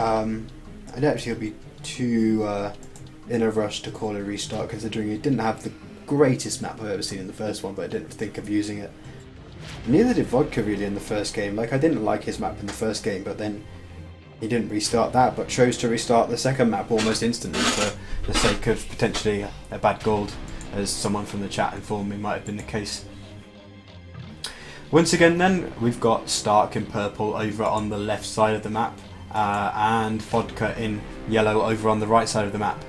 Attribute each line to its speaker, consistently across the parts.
Speaker 1: I don't actually be too in a rush to call a restart, considering it didn't have the greatest map I've ever seen in the first one, but I didn't think of using it. Neither did Vodka really in the first game. Like, I didn't like his map in the first game, but then he didn't restart that, but chose to restart the second map almost instantly for the sake of potentially a bad gold, as someone from the chat informed me might have been the case. Once again then, we've got Stark in purple over on the left side of the map, and Vodka in yellow over on the right side of the map.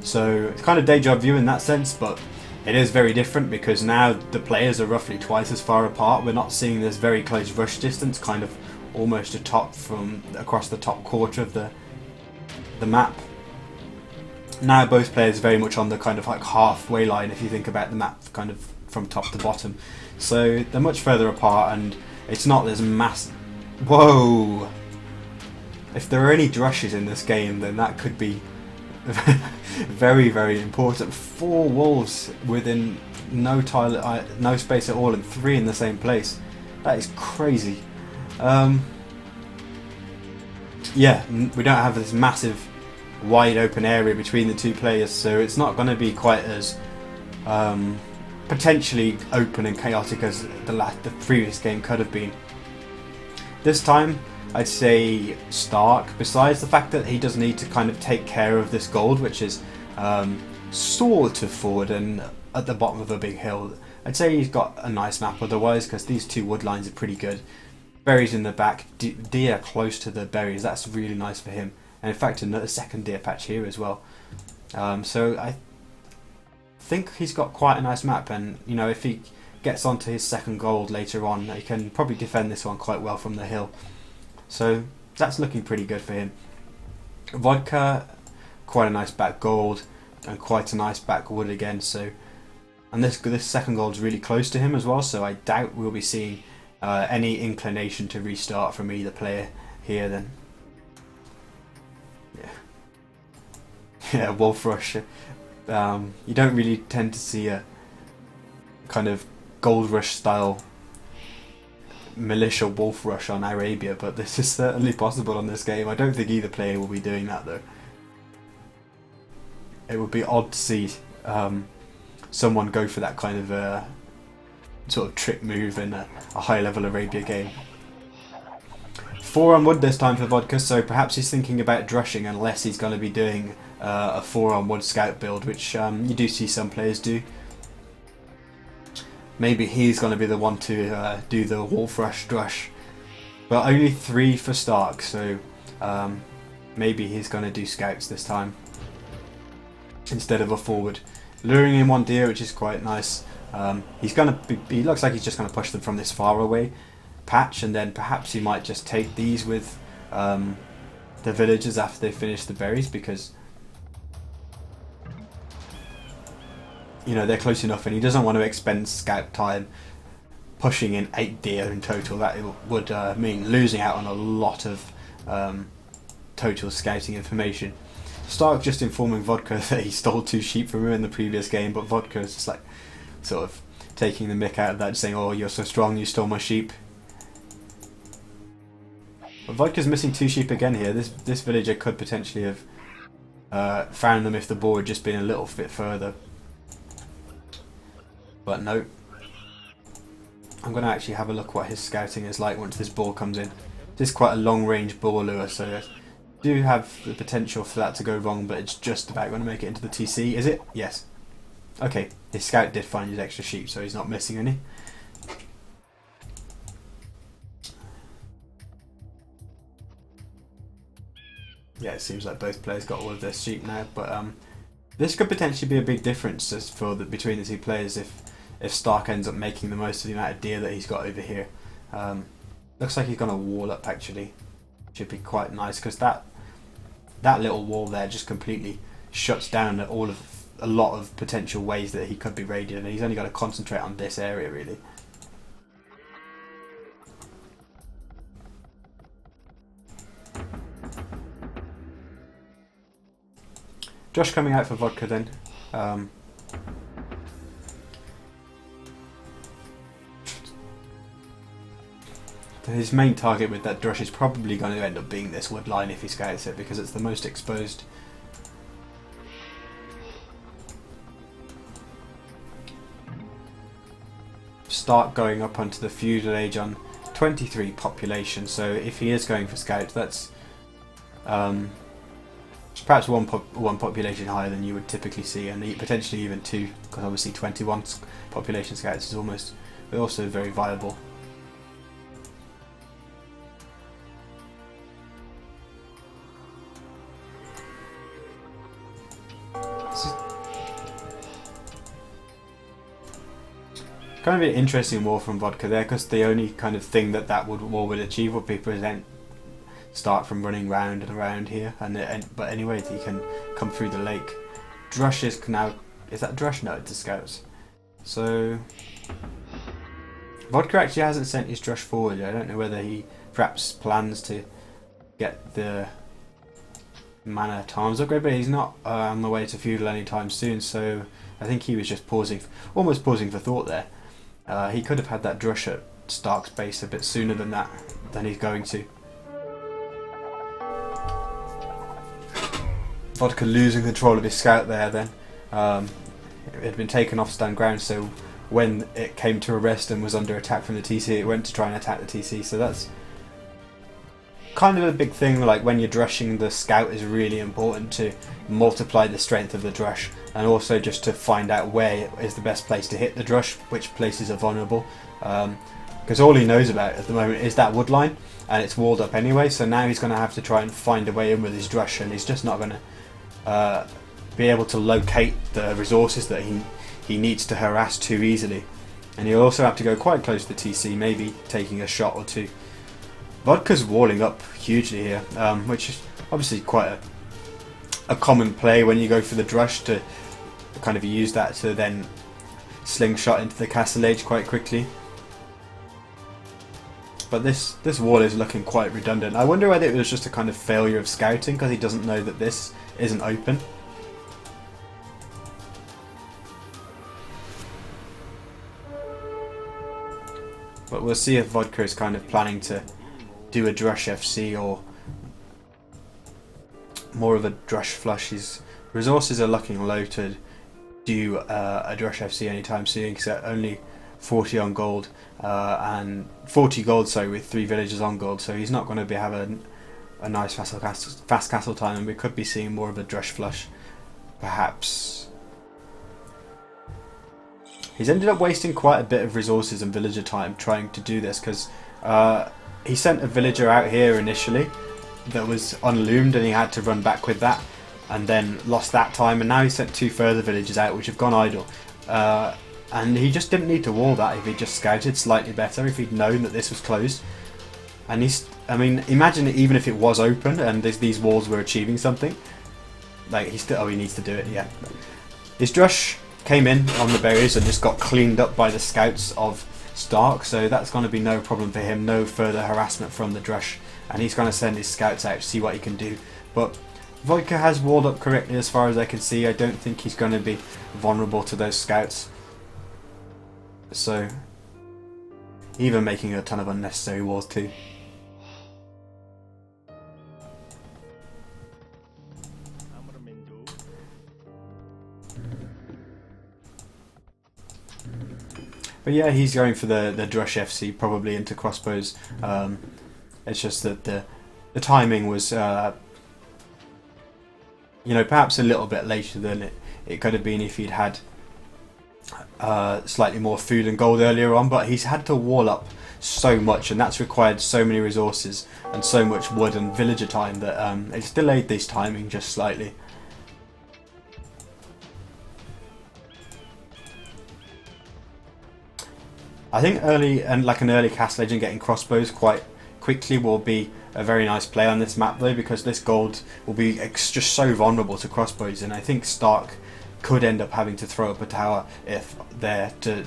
Speaker 1: So it's kind of deja vu in that sense, but it is very different because now the players are roughly twice as far apart. We're not seeing this very close rush distance, kind of almost a top from across the top quarter of the map. Now both players are very much on the kind of like halfway line if you think about the map kind of from top to bottom. So they're much further apart, and it's not this massive... Whoa! If there are any drushes in this game, then that could be very, very important. 4 wolves within no space at all, and 3 in the same place. That is crazy. Yeah, we don't have this massive wide open area between the two players, so it's not going to be quite as potentially open and chaotic as the previous game could have been. This time I'd say Stark, besides the fact that he does need to kind of take care of this gold, which is sort of forward and at the bottom of a big hill. I'd say he's got a nice map otherwise, because these 2 wood lines are pretty good. Berries in the back, deer close to the berries, that's really nice for him. And in fact another second deer patch here as well. So I think he's got quite a nice map, and you know, if he gets onto his second gold later on, he can probably defend this one quite well from the hill. So that's looking pretty good for him. Vodka, quite a nice back gold and quite a nice back wood again. So, and this second gold is really close to him as well. So I doubt we'll be seeing any inclination to restart from either player here. Then, yeah, Wolf Rush. You don't really tend to see a kind of Gold Rush style militia Wolf Rush on Arabia, but this is certainly possible on this game. I don't think either player will be doing that though. It would be odd to see someone go for that kind of sort of trick move in a high level Arabia game. 4 on wood this time for Vodka, so perhaps he's thinking about drushing, unless he's going to be doing a 4 on wood scout build, which you do see some players do. Maybe he's going to be the one to do the Wolf Rush drush, but only 3 for Stark, so maybe he's going to do scouts this time instead of a forward, luring in 1 deer, which is quite nice. He's going to be, he looks like he's just going to push them from this far away patch, and then perhaps he might just take these with the villagers after they finish the berries, because you know, they're close enough, and he doesn't want to expend scout time pushing in 8 deer in total. That would mean losing out on a lot of total scouting information. Stark just informing Vodka that he stole 2 sheep from him in the previous game, but Vodka is just like sort of taking the mick out of that, saying, "Oh, you're so strong, you stole my sheep." But Vodka's missing 2 sheep again here. This villager could potentially have found them if the ball had just been a little bit further. But no. I'm going to actually have a look what his scouting is like once this ball comes in. This is quite a long range ball lure, so I do have the potential for that to go wrong, but it's just about going to make it into the TC. Is it? Yes. Okay, his scout did find his extra sheep, so he's not missing any. Yeah, it seems like both players got all of their sheep now, but this could potentially be a big difference just for between the 2 players if Stark ends up making the most of the amount of deer that he's got over here. Looks like he's going to wall up actually. Should be quite nice, because that little wall there just completely shuts down a lot of potential ways that he could be raided, and he's only got to concentrate on this area really. Josh coming out for Vodka then. his main target with that drush is probably going to end up being this wood line if he scouts it, because it's the most exposed. Start going up onto the feudal age on 23 population, so if he is going for scouts, that's perhaps one population higher than you would typically see, and potentially even two, because obviously 21 population scouts is also very viable. Kind of an interesting war from Vodka there, because the only kind of thing that war would achieve would be prevent Start from running round and around here, but anyway, he can come through the lake. Drush is now... Is that Drush? No, it's the scouts. So... Vodka actually hasn't sent his Drush forward. I don't know whether he perhaps plans to get the mana at arms upgrade, but he's not on the way to feudal anytime soon, so I think he was just almost pausing for thought there. He could have had that Drush at Stark's base a bit sooner than he's going to. Vodka losing control of his scout there then. It had been taken off stand ground, so when it came to arrest and was under attack from the TC, it went to try and attack the TC, so that's kind of a big thing. Like, when you're drushing, the scout is really important to multiply the strength of the drush, and also just to find out where is the best place to hit the drush, which places are vulnerable, because all he knows about at the moment is that wood line, and it's walled up anyway, so now he's going to have to try and find a way in with his drush, and he's just not going to be able to locate the resources that he needs to harass too easily. And he'll also have to go quite close to the TC, maybe taking a shot or two. Vodka's walling up hugely here, which is obviously quite a common play when you go for the drush, to kind of use that to then slingshot into the castle age quite quickly. But this wall is looking quite redundant. I wonder whether it was just a kind of failure of scouting, because he doesn't know that this isn't open. But we'll see if Vodka is kind of planning to do a Drush FC or more of a Drush flush. His resources are looking low to do a Drush FC anytime soon, because they're only 40 on gold, and 40 gold, sorry, with 3 villagers on gold, so he's not going to be having a nice fast castle time, and we could be seeing more of a Drush flush, perhaps. He's ended up wasting quite a bit of resources and villager time trying to do this, because he sent a villager out here initially that was unloomed, and he had to run back with that, and then lost that time, and now he sent 2 further villagers out which have gone idle. And he just didn't need to wall that if he just scouted slightly better, if he'd known that this was closed. And I mean, imagine even if it was open and these walls were achieving something. Like, he needs to do it, yeah. His Drush came in on the berries and just got cleaned up by the scouts of Stark, so that's going to be no problem for him, no further harassment from the Drush. And he's going to send his scouts out to see what he can do. But Vodka has walled up correctly as far as I can see. I don't think he's going to be vulnerable to those scouts. So, even making a ton of unnecessary wars too. But yeah, he's going for the Drush FC, probably into crossbows. It's just that the timing was, perhaps a little bit later than it could have been if he'd had slightly more food and gold earlier on, but he's had to wall up so much, and that's required so many resources and so much wood and villager time that it's delayed this timing just slightly. I think an early castle agent getting crossbows quite quickly will be a very nice play on this map though, because this gold will be just so vulnerable to crossbows, and I think Stark could end up having to throw up a tower if they're to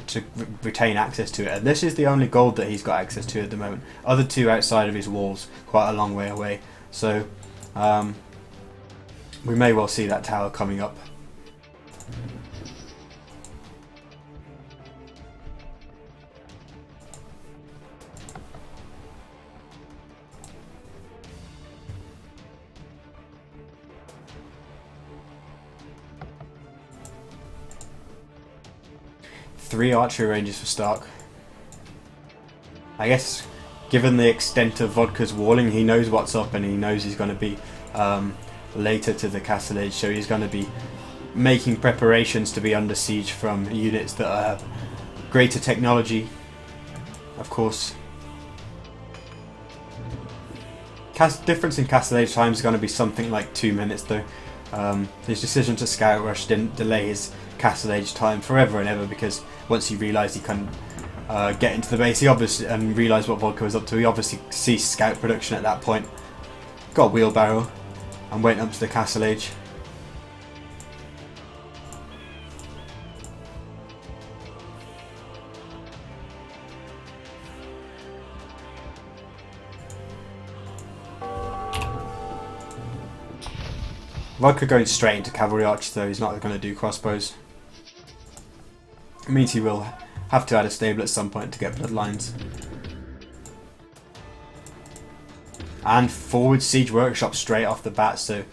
Speaker 1: retain access to it. And this is the only gold that he's got access to at the moment. Other two outside of his walls, quite a long way away. So we may well see that tower coming up. 3 archery ranges for Stark. I guess, given the extent of Vodka's walling, he knows what's up and he knows he's going to be later to the castle edge, so he's going to be making preparations to be under siege from units that have greater technology, of course. Difference in castle age time is going to be something like 2 minutes though. His decision to scout rush didn't delay his castle age time forever and ever, because once he realised he couldn't get into the base, he obviously and realised what Vodka was up to, he obviously ceased scout production at that point, got a wheelbarrow and went up to the castle age. Vodka going straight into cavalry archers though, he's not going to do crossbows. It means he will have to add a stable at some point to get bloodlines. And forward siege workshop straight off the bat, so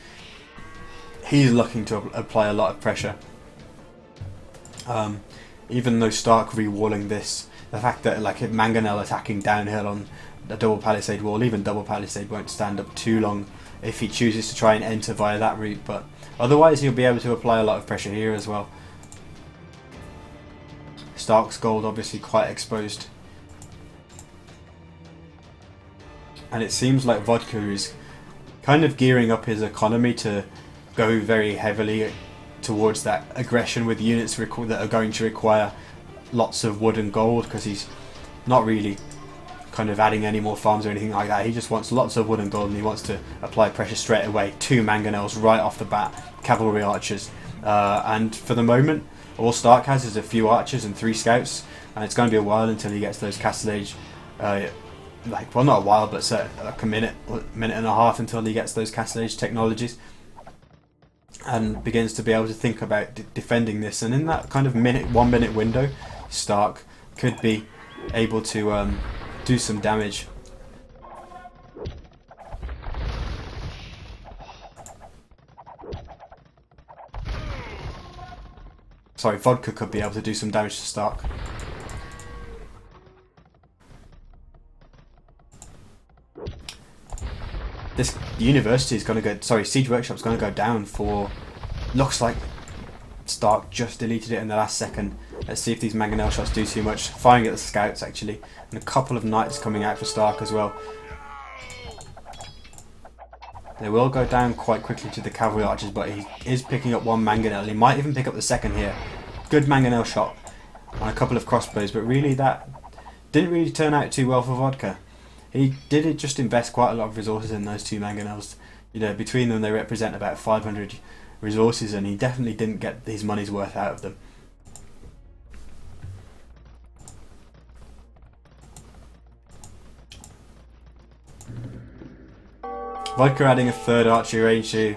Speaker 1: he's looking to apply a lot of pressure. Even though Stark re-walling this, the fact that like Mangonel attacking downhill on the double palisade wall, even double palisade won't stand up too long if he chooses to try and enter via that route, but otherwise he'll be able to apply a lot of pressure here as well. Stark's gold obviously quite exposed, and it seems like Vodka is kind of gearing up his economy to go very heavily towards that aggression with units that are going to require lots of wood and gold, because he's not really kind of adding any more farms or anything like that. He just wants lots of wood and gold, and he wants to apply pressure straight away. 2 mangonels right off the bat, cavalry archers, and for the moment all Stark has is a few archers and 3 scouts, and it's going to be a while until he gets those castle age, like, well, not a while, but like a minute and a half until he gets those castle age technologies and begins to be able to think about defending this. And in that kind of 1 minute window, Stark could be able to do some damage. Sorry, Vodka could be able to do some damage to Stark. This university is going to go, sorry, siege workshop's going to go down for, looks like Stark just deleted it in the last second. Let's see if these mangonel shots do too much. Firing at the scouts actually, and a couple of knights coming out for Stark as well. They will go down quite quickly to the cavalry archers, but he is picking up 1 mangonel. He might even pick up the second here. Good mangonel shot on a couple of crossbows, but really that didn't really turn out too well for Vodka. He did just invest quite a lot of resources in those 2 mangonels. You know, between them they represent about 500 resources, and he definitely didn't get his money's worth out of them. Vodka adding a 3rd archery range to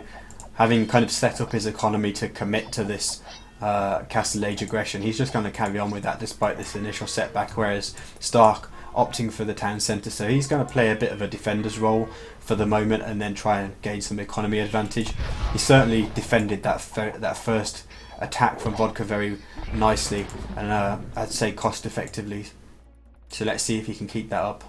Speaker 1: having kind of set up his economy to commit to this castle age aggression. He's just going to carry on with that despite this initial setback, whereas Stark opting for the town centre, so he's going to play a bit of a defender's role for the moment and then try and gain some economy advantage. He certainly defended that first attack from Vodka very nicely, and I'd say cost effectively, so let's see if he can keep that up.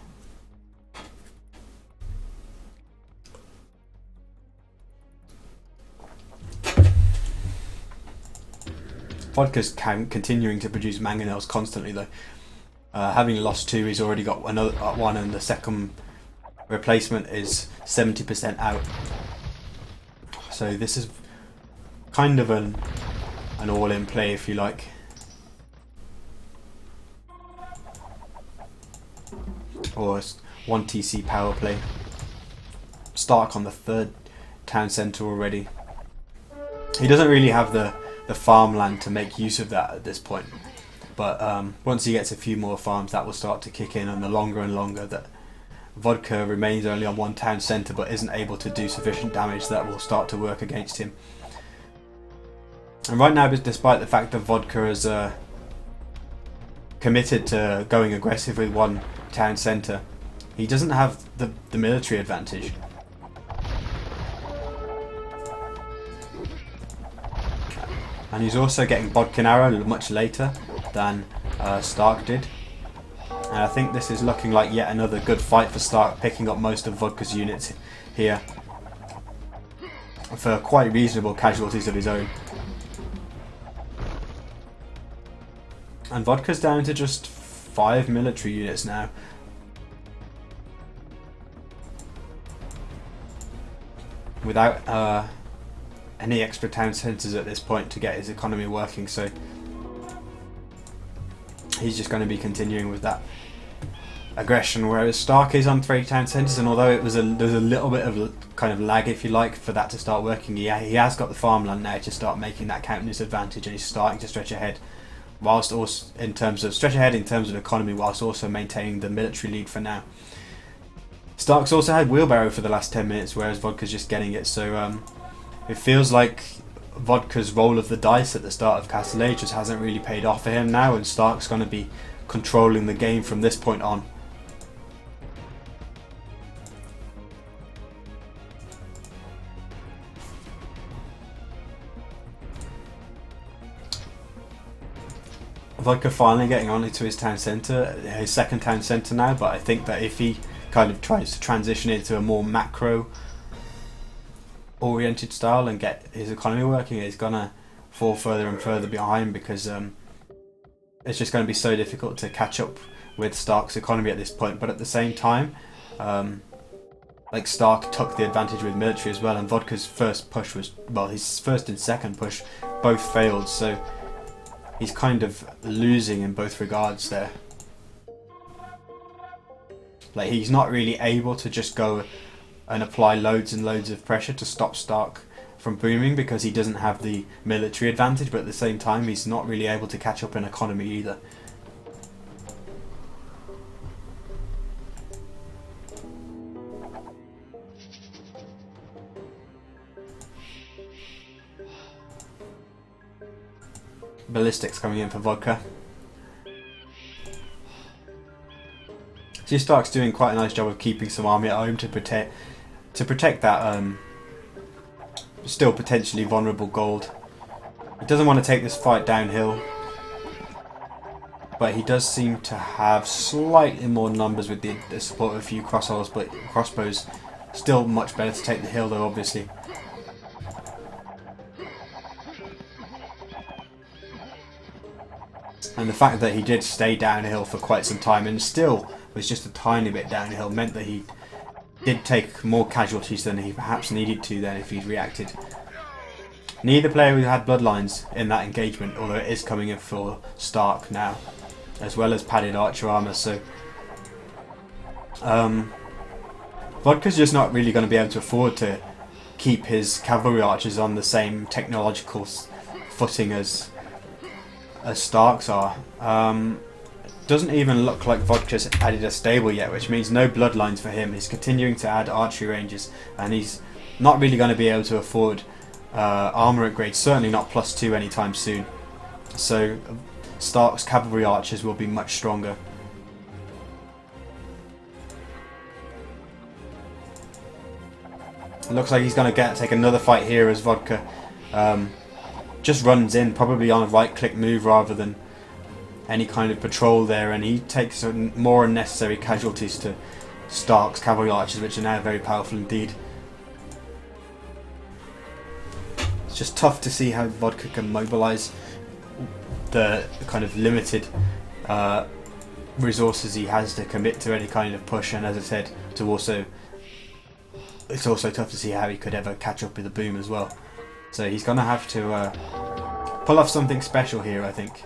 Speaker 1: Vodka's continuing to produce mangonels constantly though. Having lost 2, he's already got another 1, and the second replacement is 70% out. So this is kind of an all-in play, if you like. Or 1 TC power play. Stark on the 3rd town centre already. He doesn't really have the farmland to make use of that at this point, but once he gets a few more farms, that will start to kick in, and the longer and longer that Vodka remains only on 1 town centre but isn't able to do sufficient damage, that will start to work against him. And right now, despite the fact that Vodka is committed to going aggressive with 1 town centre, he doesn't have the military advantage. And he's also getting Bodkin arrow much later than Stark did. And I think this is looking like yet another good fight for Stark, picking up most of Vodka's units here for quite reasonable casualties of his own. And Vodka's down to just 5 military units now. Without any extra town centres at this point to get his economy working, so he's just going to be continuing with that aggression, whereas Stark is on 3 town centres, and although there's a little bit of kind of lag, if you like, for that to start working, he has got the farmland now to start making that count in his advantage, and he's starting to stretch ahead, whilst also in terms of economy, whilst also maintaining the military lead for now. Stark's also had wheelbarrow for the last 10 minutes, whereas Vodka's just getting it, so it feels like Vodka's roll of the dice at the start of Castle Age just hasn't really paid off for him now, and Stark's going to be controlling the game from this point on. Vodka finally getting on into his town centre, his second town centre now, but I think that if he kind of tries to transition into a more macro oriented style and get his economy working, he's gonna fall further and further behind, because it's just going to be so difficult to catch up with Stark's economy at this point. But at the same time, like, Stark took the advantage with military as well, and Vodka's first push was, well, his first and second push both failed, so he's kind of losing in both regards there. Like, he's not really able to just go and apply loads and loads of pressure to stop Stark from booming, because he doesn't have the military advantage, but at the same time he's not really able to catch up in economy either. Ballistics coming in for Vodka. So Stark's doing quite a nice job of keeping some army at home to protect that still potentially vulnerable gold. He doesn't want to take this fight downhill, but he does seem to have slightly more numbers with the support of a few crossbows. Still much better to take the hill though, obviously. And the fact that he did stay downhill for quite some time and still was just a tiny bit downhill meant that he did take more casualties than he perhaps needed to then if he'd reacted. Neither player had bloodlines in that engagement, although it is coming in for Stark now, as well as padded archer armour, so Vodka's just not really going to be able to afford to keep his cavalry archers on the same technological footing as Stark's are. Doesn't even look like Vodka's added a stable yet, which means no bloodlines for him. He's continuing to add archery ranges, and he's not really going to be able to afford armour upgrades, certainly not +2 anytime soon. So Stark's cavalry archers will be much stronger. It looks like he's going to take another fight here as Vodka just runs in, probably on a right-click move rather than any kind of patrol there, and he takes more unnecessary casualties to Stark's cavalry archers, which are now very powerful indeed. It's just tough to see how Vodka can mobilise the kind of limited resources he has to commit to any kind of push, and as I said, it's also tough to see how he could ever catch up with the boom as well. So he's going to have to pull off something special here, I think.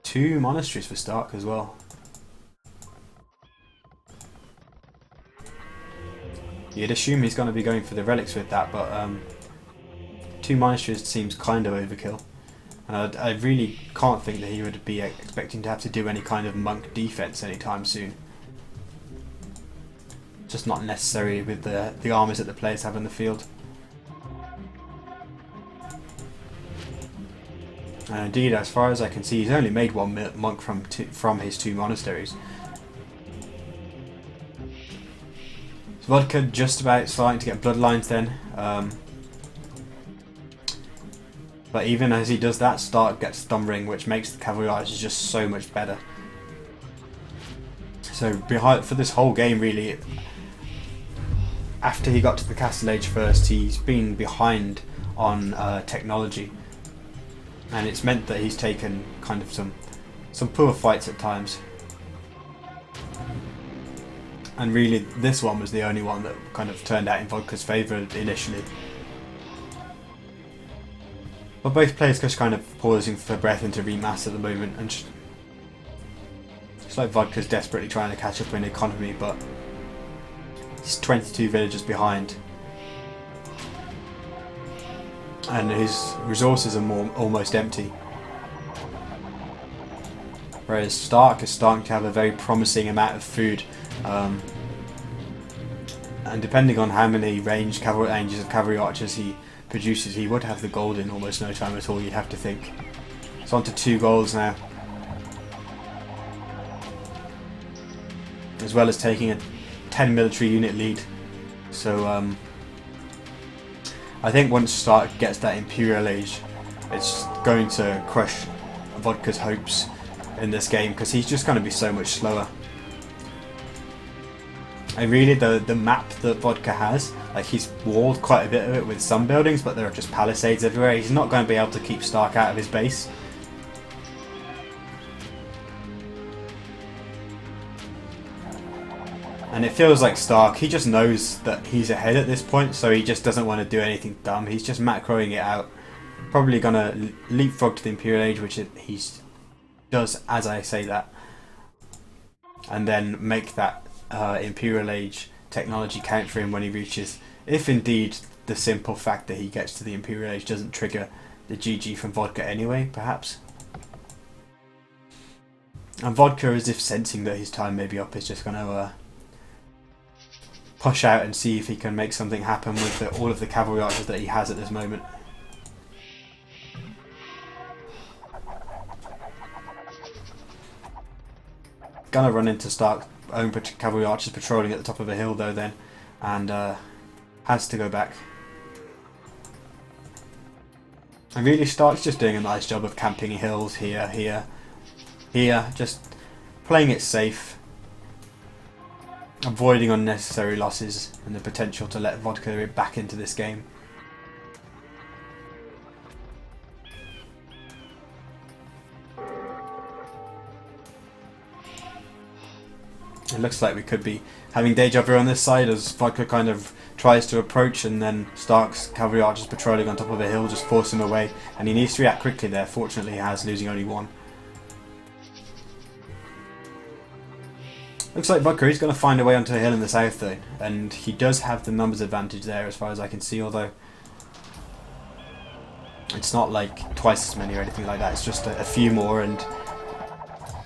Speaker 1: 2 monasteries for Stark as well. You'd assume he's going to be going for the relics with that, but 2 monasteries seems kind of overkill. And I really can't think that he would be expecting to have to do any kind of monk defense anytime soon. Just not necessary with the armies that the players have in the field. And indeed, as far as I can see, he's only made 1 monk from his 2 monasteries. So Vodka just about starting to get bloodlines then. But even as he does that, Stark gets Thumb Ring, which makes the cavalry archers just so much better. So for this whole game, really, after he got to the Castle Age first, he's been behind on technology, and it's meant that he's taken kind of some poor fights at times. And really, this one was the only one that kind of turned out in Vodka's favour initially. But both players just kind of pausing for breath and to remass at the moment, and it's like Vodka's desperately trying to catch up in economy, but he's 22 villagers behind, and his resources are almost empty. Whereas Stark is starting to have a very promising amount of food, and depending on how many ranged cavalry archers he produces, he would have the gold in almost no time at all, you'd have to think. It's on to 2 goals now, as well as taking a 10 military unit lead. So I think once Stark gets that Imperial Age, it's going to crush Vodka's hopes in this game, because he's just going to be so much slower. And really, the map that Vodka has, like, he's walled quite a bit of it with some buildings, but there are just palisades everywhere. He's not going to be able to keep Stark out of his base. And it feels like Stark, he just knows that he's ahead at this point, so he just doesn't want to do anything dumb. He's just macroing it out. Probably going to leapfrog to the Imperial Age, which he does as I say that. And then make that Imperial Age technology count for him when he reaches, if indeed the simple fact that he gets to the Imperial Age doesn't trigger the GG from Vodka anyway, perhaps. And Vodka, as if sensing that his time may be up, is just going to push out and see if he can make something happen with all of the cavalry archers that he has at this moment. Gonna run into Stark's own cavalry archers patrolling at the top of a hill though then, and has to go back. And really, Stark's just doing a nice job of camping hills here, just playing it safe, avoiding unnecessary losses and the potential to let Vodka back into this game. It looks like we could be having deja vu on this side as Vodka kind of tries to approach, and then Stark's cavalry archers patrolling on top of a hill just force him away, and he needs to react quickly there. Fortunately he has, losing only 1. Looks like Vodka is going to find a way onto a hill in the south though, and he does have the numbers advantage there as far as I can see, although it's not like twice as many or anything like that, it's just a few more, and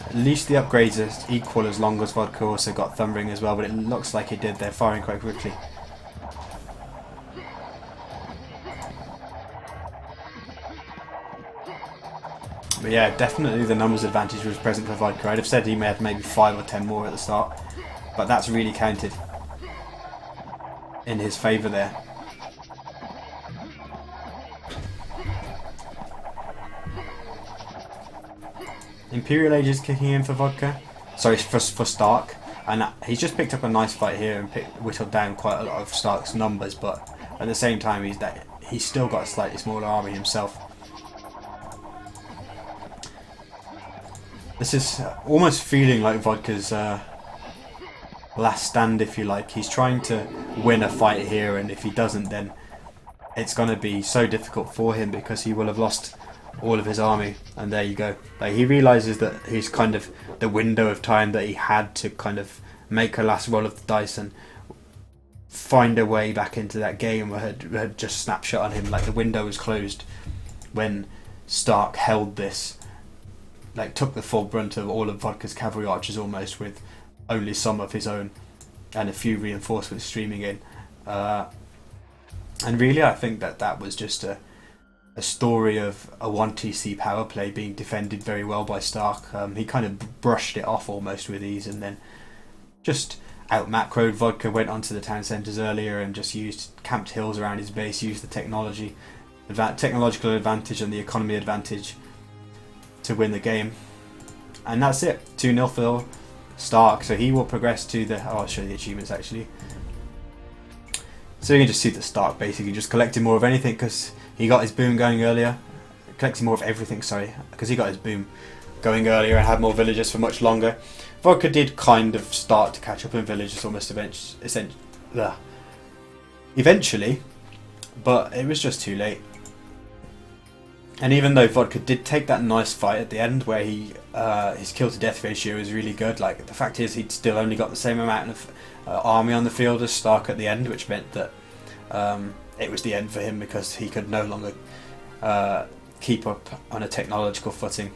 Speaker 1: at least the upgrades are equal as long as Vodka also got Thumb Ring as well, but it looks like he did. They're firing quite quickly. But yeah, definitely the numbers advantage was present for Vodka. I'd have said he may have maybe 5 or 10 more at the start, but that's really counted in his favour there. Imperial Age is kicking in for Vodka. Sorry, for Stark. And he's just picked up a nice fight here and whittled down quite a lot of Stark's numbers, but at the same time he's still got a slightly smaller army himself. This is almost feeling like Vodka's last stand, if you like. He's trying to win a fight here, and if he doesn't, then it's going to be so difficult for him because he will have lost all of his army. And there you go. Like, he realises that he's kind of the window of time that he had to kind of make a last roll of the dice and find a way back into that game had just snapshot on him. Like, the window was closed when Stark held this, like, took the full brunt of all of Vodka's cavalry archers almost, with only some of his own and a few reinforcements streaming in. And really, I think that was just a story of a 1TC power play being defended very well by Stark. He kind of brushed it off almost with ease, and then just out macroed Vodka, went onto the town centres earlier and just camped hills around his base, used the technology, technological advantage and the economy advantage to win the game. And that's it. 2-0 for Stark. So he will progress to the... Oh, I'll show you the achievements actually. So you can just see that Stark basically just collected more of anything because he got his boom going earlier. Collecting more of everything, sorry. Because he got his boom going earlier and had more villagers for much longer. Vodka did kind of start to catch up in villagers almost eventually. But it was just too late. And even though Vodka did take that nice fight at the end where he his kill to death ratio is really good, like the fact is he'd still only got the same amount of army on the field as Stark at the end, which meant that it was the end for him because he could no longer keep up on a technological footing.